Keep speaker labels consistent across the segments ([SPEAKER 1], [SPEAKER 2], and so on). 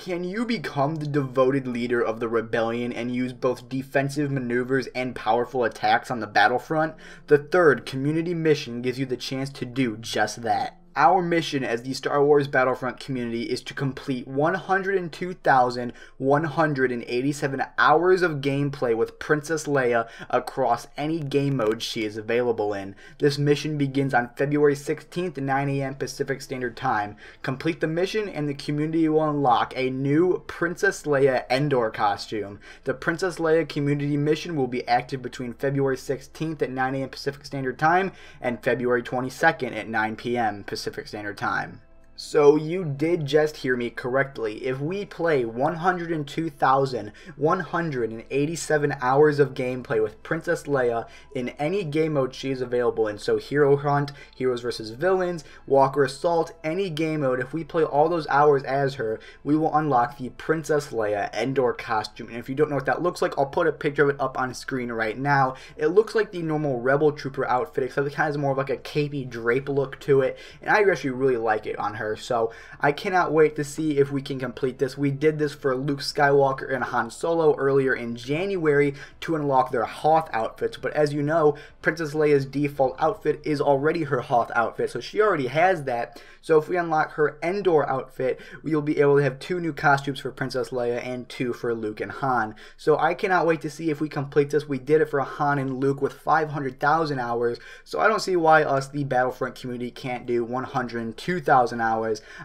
[SPEAKER 1] Can you become the devoted leader of the rebellion and use both defensive maneuvers and powerful attacks on the battlefront? The third community mission gives you the chance to do just that. Our mission as the Star Wars Battlefront community is to complete 102,187 hours of gameplay with Princess Leia across any game mode she is available in. This mission begins on February 16th at 9 a.m. Pacific Standard Time. Complete the mission and the community will unlock a new Princess Leia Endor costume. The Princess Leia community mission will be active between February 16th at 9 a.m. Pacific Standard Time and February 22nd at 9 p.m. Pacific Standard Time. So you did just hear me correctly. If we play 102,187 hours of gameplay with Princess Leia in any game mode she is available in, so Hero Hunt, Heroes vs. Villains, Walker Assault, any game mode, if we play all those hours as her, we will unlock the Princess Leia Endor costume. And if you don't know what that looks like, I'll put a picture of it up on screen right now. It looks like the normal Rebel Trooper outfit, except it kind of has more of like a capey drape look to it, and I actually really like it on her. So I cannot wait to see if we can complete this. We did this for Luke Skywalker and Han Solo earlier in January to unlock their Hoth outfits, but as you know, Princess Leia's default outfit is already her Hoth outfit, so she already has that. So if we unlock her Endor outfit, we'll be able to have 2 new costumes for Princess Leia and 2 for Luke and Han. So I cannot wait to see if we complete this. We did it for Han and Luke with 500,000 hours, so I don't see why us, the Battlefront community, can't do 102,000 hours.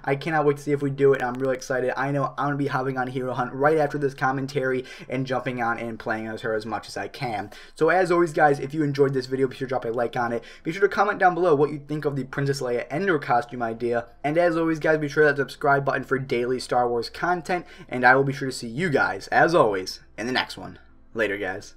[SPEAKER 1] I cannot wait to see if we do it, and I'm really excited. I know I'm going to be hopping on Hero Hunt right after this commentary and jumping on and playing as her as much as I can. So as always, guys, if you enjoyed this video, be sure to drop a like on it. Be sure to comment down below what you think of the Princess Leia Endor costume idea. And as always, guys, be sure to hit that subscribe button for daily Star Wars content, and I will be sure to see you guys, as always, in the next one. Later, guys.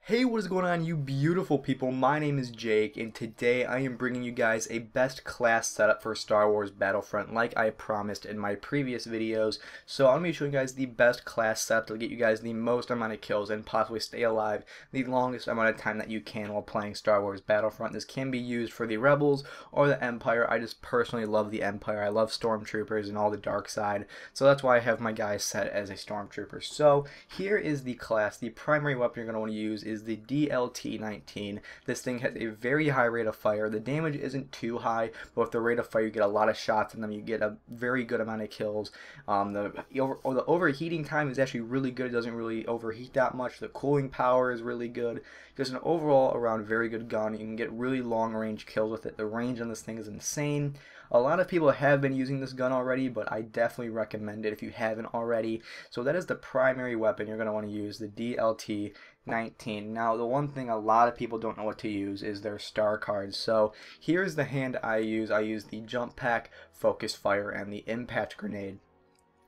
[SPEAKER 1] Hey, what is going on, you beautiful people? My name is Jake, and today I am bringing you guys a best class setup for Star Wars Battlefront like I promised in my previous videos. So I'm going to be showing you guys the best class setup to get you guys the most amount of kills and possibly stay alive the longest amount of time that you can while playing Star Wars Battlefront. This can be used for the Rebels or the Empire. I just personally love the Empire. I love Stormtroopers and all the dark side, so that's why I have my guys set as a Stormtrooper. So here is the class. The primary weapon you're going to want to use is the DLT-19. This thing has a very high rate of fire. The damage isn't too high, but with the rate of fire you get a lot of shots in them. You get a very good amount of kills. The overheating time is actually really good. It doesn't really overheat that much. The cooling power is really good. Just an overall around very good gun. You can get really long range kills with it. The range on this thing is insane. A lot of people have been using this gun already, but I definitely recommend it if you haven't already. So that is the primary weapon you're going to want to use, the DLT-19. Now, the one thing a lot of people don't know what to use is their star cards. So here's the hand I use. I use the Jump Pack, Focus Fire, and the Impact Grenade.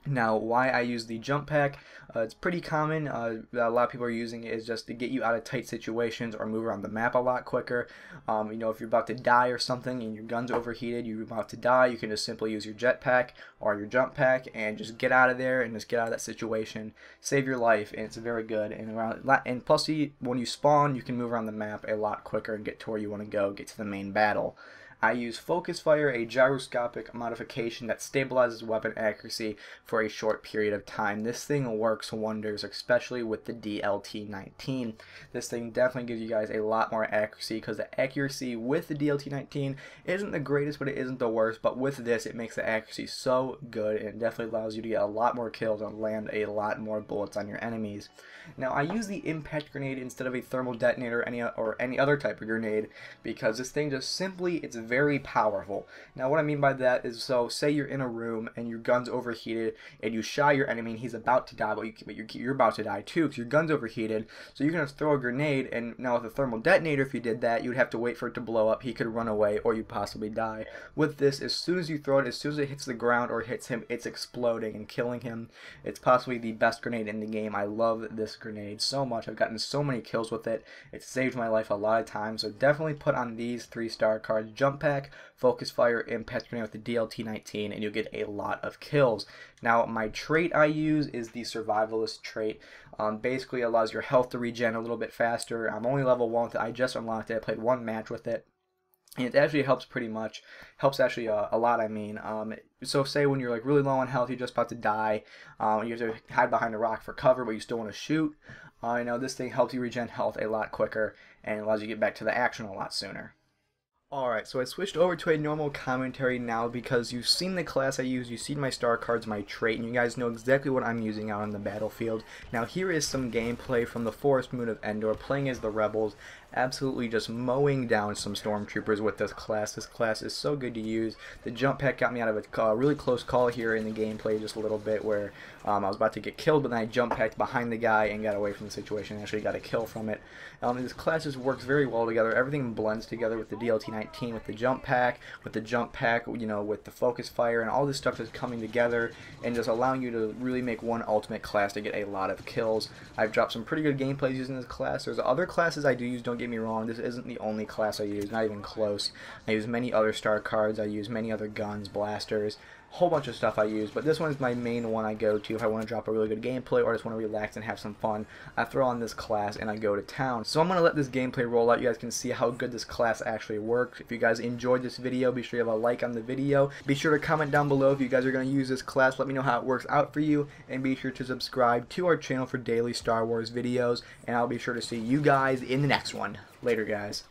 [SPEAKER 1] Now, why I use the Jump Pack, it's pretty common. A lot of people are using it is just to get you out of tight situations or move around the map a lot quicker. You know, if you're about to die or something and your gun's overheated, you're about to die, you can just simply use your jetpack or your Jump Pack and just get out of there and just get out of that situation, save your life, and it's very good. And plus, when you spawn, you can move around the map a lot quicker and get to where you want to go, get to the main battle. I use Focus Fire, a gyroscopic modification that stabilizes weapon accuracy for a short period of time. This thing works wonders, especially with the DLT-19. This thing definitely gives you guys a lot more accuracy, because the accuracy with the DLT-19 isn't the greatest, but it isn't the worst. But with this, it makes the accuracy so good, and it definitely allows you to get a lot more kills and land a lot more bullets on your enemies. Now, I use the Impact Grenade instead of a thermal detonator or any other type of grenade, because this thing just simply, it's very powerful. Now, what I mean by that is, so say you're in a room and your gun's overheated and you shot your enemy and he's about to die, but you're about to die too because your gun's overheated. So you're going to throw a grenade, and now with a thermal detonator, if you did that, you'd have to wait for it to blow up. He could run away or you'd possibly die. With this, as soon as you throw it, as soon as it hits the ground or hits him, it's exploding and killing him. It's possibly the best grenade in the game. I love this grenade so much. I've gotten so many kills with it. It's saved my life a lot of times. So definitely put on these 3-star cards: Jump Pack, Focus Fire, Impact Grenade with the DLT-19, and you'll get a lot of kills. Now, my trait I use is the Survivalist trait. Basically allows your health to regen a little bit faster. I'm only level 1 with it. I just unlocked it. I played 1 match with it. And it actually helps helps actually a lot, I mean. So say when you're like really low on health, you're just about to die, you have to hide behind a rock for cover, but you still want to shoot. This thing helps you regen health a lot quicker and allows you to get back to the action a lot sooner. Alright, so I switched over to a normal commentary now because you've seen the class I use, you've seen my star cards, my trait, and you guys know exactly what I'm using out on the battlefield. Now here is some gameplay from the Forest Moon of Endor, playing as the Rebels, absolutely just mowing down some stormtroopers with this class. This class is so good to use. The jump pack got me out of a really close call here in the gameplay just a little bit where I was about to get killed, but then I jump packed behind the guy and got away from the situation and actually got a kill from it. This class just works very well together. Everything blends together with the DLT-19, with the jump pack, with the focus fire, and all this stuff is coming together and just allowing you to really make one ultimate class to get a lot of kills. I've dropped some pretty good gameplays using this class. There's other classes I do use, don't get me wrong. This isn't the only class I use, not even close. I use many other star cards, I use many other guns, blasters, whole bunch of stuff I use, but this one is my main one I go to if I want to drop a really good gameplay or just want to relax and have some fun. I throw on this class and I go to town. So I'm going to let this gameplay roll out. You guys can see how good this class actually works. If you guys enjoyed this video, be sure you have a like on the video. Be sure to comment down below if you guys are going to use this class. Let me know how it works out for you, and be sure to subscribe to our channel for daily Star Wars videos, and I'll be sure to see you guys in the next one. Later, guys.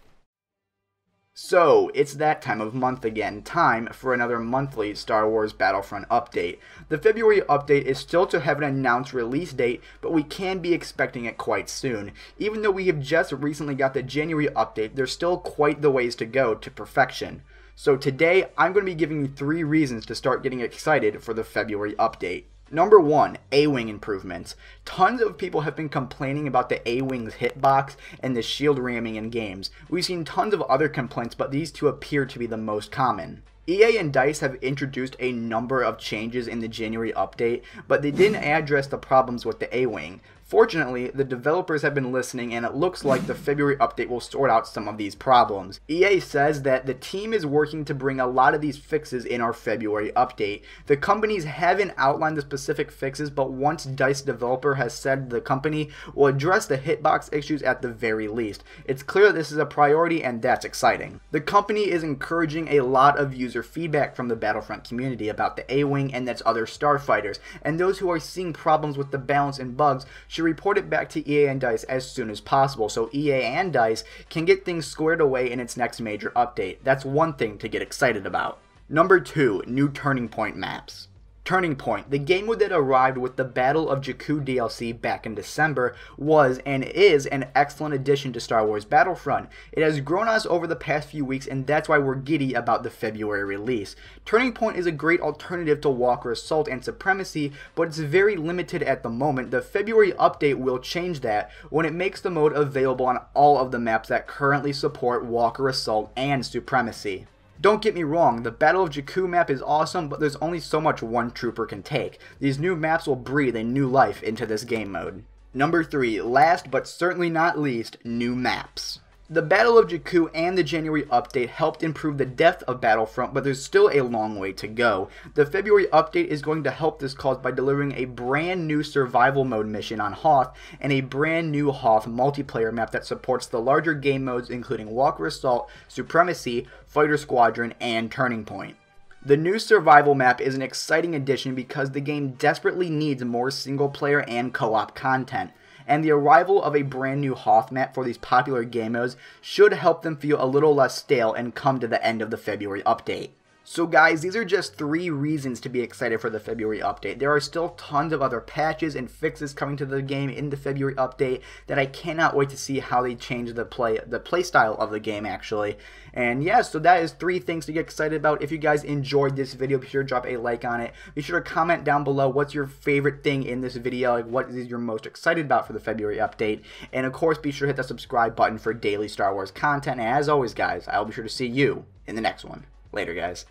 [SPEAKER 1] So, it's that time of month again, time for another monthly Star Wars Battlefront update. The February update is still to have an announced release date, but we can be expecting it quite soon. Even though we have just recently got the January update, there's still quite the ways to go to perfection. So today, I'm going to be giving you 3 reasons to start getting excited for the February update. Number 1, A-Wing improvements. Tons of people have been complaining about the A-Wing's hitbox and the shield ramming in games. We've seen tons of other complaints, but these two appear to be the most common. EA and DICE have introduced a number of changes in the January update, but they didn't address the problems with the A-Wing. Fortunately, the developers have been listening, and it looks like the February update will sort out some of these problems. EA says that the team is working to bring a lot of these fixes in our February update. The companies haven't outlined the specific fixes, but once DICE developer has said the company will address the hitbox issues at the very least. It's clear that this is a priority, and that's exciting. The company is encouraging a lot of user feedback from the Battlefront community about the A-Wing and its other starfighters, and those who are seeing problems with the balance and bugs should report it back to EA and DICE as soon as possible so EA and DICE can get things squared away in its next major update. That's one thing to get excited about. Number 2, new Turning Point maps. Turning Point, the game mode that arrived with the Battle of Jakku DLC back in December, was and is an excellent addition to Star Wars Battlefront. It has grown on us over the past few weeks, and that's why we're giddy about the February release. Turning Point is a great alternative to Walker Assault and Supremacy, but it's very limited at the moment. The February update will change that when it makes the mode available on all of the maps that currently support Walker Assault and Supremacy. Don't get me wrong, the Battle of Jakku map is awesome, but there's only so much one trooper can take. These new maps will breathe a new life into this game mode. Number 3, last but certainly not least, new maps. The Battle of Jakku and the January update helped improve the depth of Battlefront, but there's still a long way to go. The February update is going to help this cause by delivering a brand new survival mode mission on Hoth and a brand new Hoth multiplayer map that supports the larger game modes including Walker Assault, Supremacy, Fighter Squadron, and Turning Point. The new survival map is an exciting addition because the game desperately needs more single player and co-op content, and the arrival of a brand new Hoth map for these popular game modes should help them feel a little less stale and come to the end of the February update. So guys, these are just 3 reasons to be excited for the February update. There are still tons of other patches and fixes coming to the game in the February update that I cannot wait to see how they change the play style of the game actually. And yeah, so that is 3 things to get excited about. If you guys enjoyed this video, be sure to drop a like on it. Be sure to comment down below what's your favorite thing in this video, like what is you're most excited about for the February update. And of course, be sure to hit the subscribe button for daily Star Wars content. And as always guys, I'll be sure to see you in the next one. Later guys.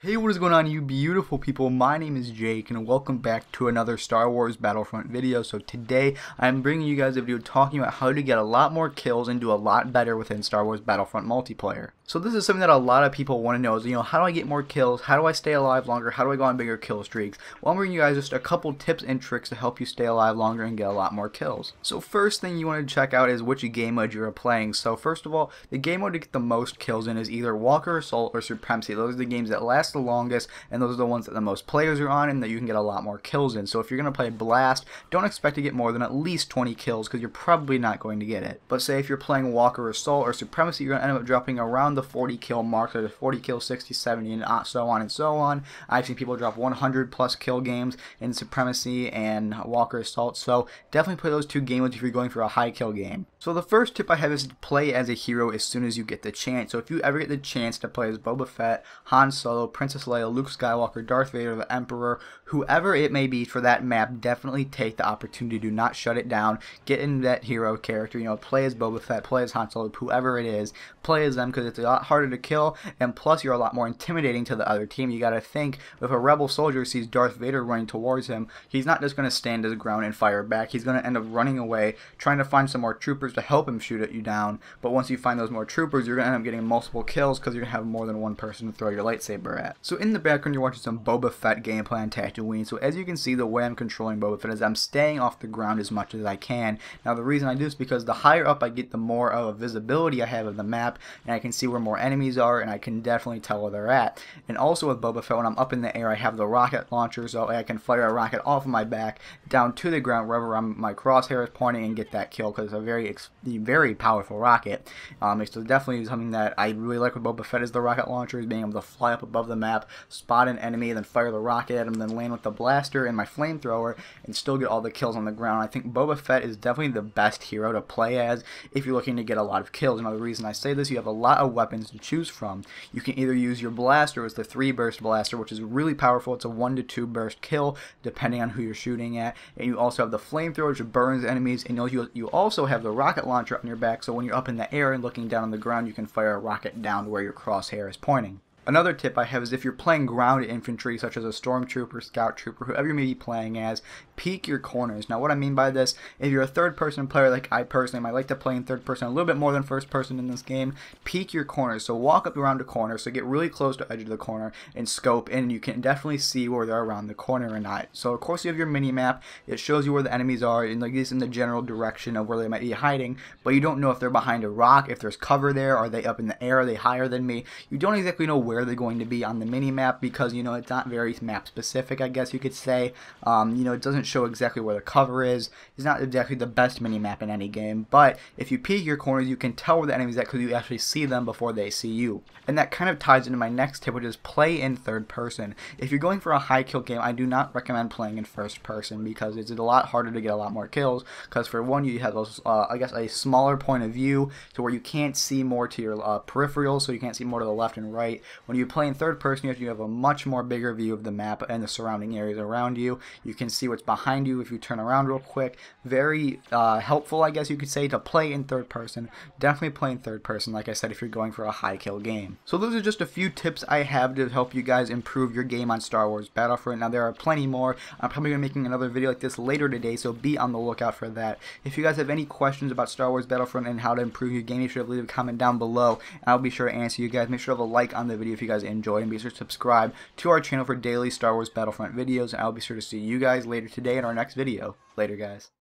[SPEAKER 1] Hey, what is going on, you beautiful people? My name is Jake and welcome back to another Star Wars Battlefront video. So today I'm bringing you guys a video talking about how to get a lot more kills and do a lot better within Star Wars Battlefront multiplayer. So this is something that a lot of people want to know is, how do I get more kills? How do I stay alive longer? How do I go on bigger kill streaks? Well, I'm bringing you guys just a couple tips and tricks to help you stay alive longer and get a lot more kills. So first thing you want to check out is which game mode you're playing. So first of all, the game mode to get the most kills in is either Walker Assault or Supremacy. Those are the games that last the longest, and those are the ones that the most players are on and that you can get a lot more kills in. So if you're going to play Blast, don't expect to get more than at least 20 kills because you're probably not going to get it. But say if you're playing Walker Assault or Supremacy, you're going to end up dropping around the 40 kill mark, so there's 40 kills, 60, 70, and so on and so on. I've seen people drop 100 plus kill games in Supremacy and Walker Assault, so definitely play those two game modes if you're going for a high kill game. So the first tip I have is to play as a hero as soon as you get the chance. So if you ever get the chance to play as Boba Fett, Han Solo, Princess Leia, Luke Skywalker, Darth Vader, the Emperor, whoever it may be for that map, definitely take the opportunity. Do not shut it down. Get in that hero character. Play as Boba Fett, play as Han Solo, whoever it is. Play as them because it's a lot harder to kill, and plus you're a lot more intimidating to the other team. You gotta think, if a rebel soldier sees Darth Vader running towards him, he's not just gonna stand his ground and fire back. He's gonna end up running away, trying to find some more troopers to help him shoot at you down. But once you find those more troopers, you're gonna end up getting multiple kills because you're gonna have more than one person to throw your lightsaber at. So in the background, you're watching some Boba Fett gameplay on Tatooine. So as you can see, the way I'm controlling Boba Fett is I'm staying off the ground as much as I can. Now the reason I do this is because the higher up I get, the more of a visibility I have of the map, and I can see where more enemies are, and I can definitely tell where they're at. And also with Boba Fett, when I'm up in the air, I have the rocket launcher, so I can fire a rocket off of my back down to the ground wherever my crosshair is pointing and get that kill, because it's a very powerful rocket. It's definitely something that I really like with Boba Fett is the rocket launcher, is being able to fly up above the map, spot an enemy, and then fire the rocket at him, then land with the blaster and my flamethrower and still get all the kills on the ground. I think Boba Fett is definitely the best hero to play as if you're looking to get a lot of kills. Another reason I say this, you have a lot of weapons to choose from. You can either use your blaster as the 3-burst blaster, which is really powerful. It's a 1 to 2 burst kill depending on who you're shooting at, and you also have the flamethrower, which burns enemies, and you also have the rocket launcher on your back, so when you're up in the air and looking down on the ground, you can fire a rocket down where your crosshair is pointing. Another tip I have is if you're playing ground infantry, such as a stormtrooper, scout trooper, whoever you may be playing as, peek your corners. Now what I mean by this, if you're a third person player like I personally might like to play in third person a little bit more than first person in this game, peek your corners. So walk up around a corner, so get really close to the edge of the corner and scope in, and you can definitely see where they're around the corner or not. So of course you have your mini map, it shows you where the enemies are, and like this in the general direction of where they might be hiding, but you don't know if they're behind a rock, if there's cover there, are they up in the air, are they higher than me? You don't exactly know where they're going to be on the mini map because it's not very map specific, I guess you could say. It doesn't show exactly where the cover is. It's not exactly the best mini map in any game, but if you peek your corners, you can tell where the enemies at because you actually see them before they see you. And that kind of ties into my next tip, which is play in third person. If you're going for a high kill game, I do not recommend playing in first person because it's a lot harder to get a lot more kills, because for one, you have those I guess a smaller point of view to where you can't see more to your peripherals, so you can't see more to the left and right. When you play in third person, you have a much more bigger view of the map and the surrounding areas around you. You can see what's behind you if you turn around real quick. Very helpful, I guess you could say, to play in third person. Definitely play in third person, like I said, if you're going for a high kill game. So those are just a few tips I have to help you guys improve your game on Star Wars Battlefront. Now there are plenty more. I'm probably going to be making another video like this later today, so be on the lookout for that. If you guys have any questions about Star Wars Battlefront and how to improve your game, you should leave a comment down below, and I'll be sure to answer you guys. Make sure to have a like on the video if you guys enjoyed, and be sure to subscribe to our channel for daily Star Wars Battlefront videos, and I'll be sure to see you guys later today in our next video. Later, guys.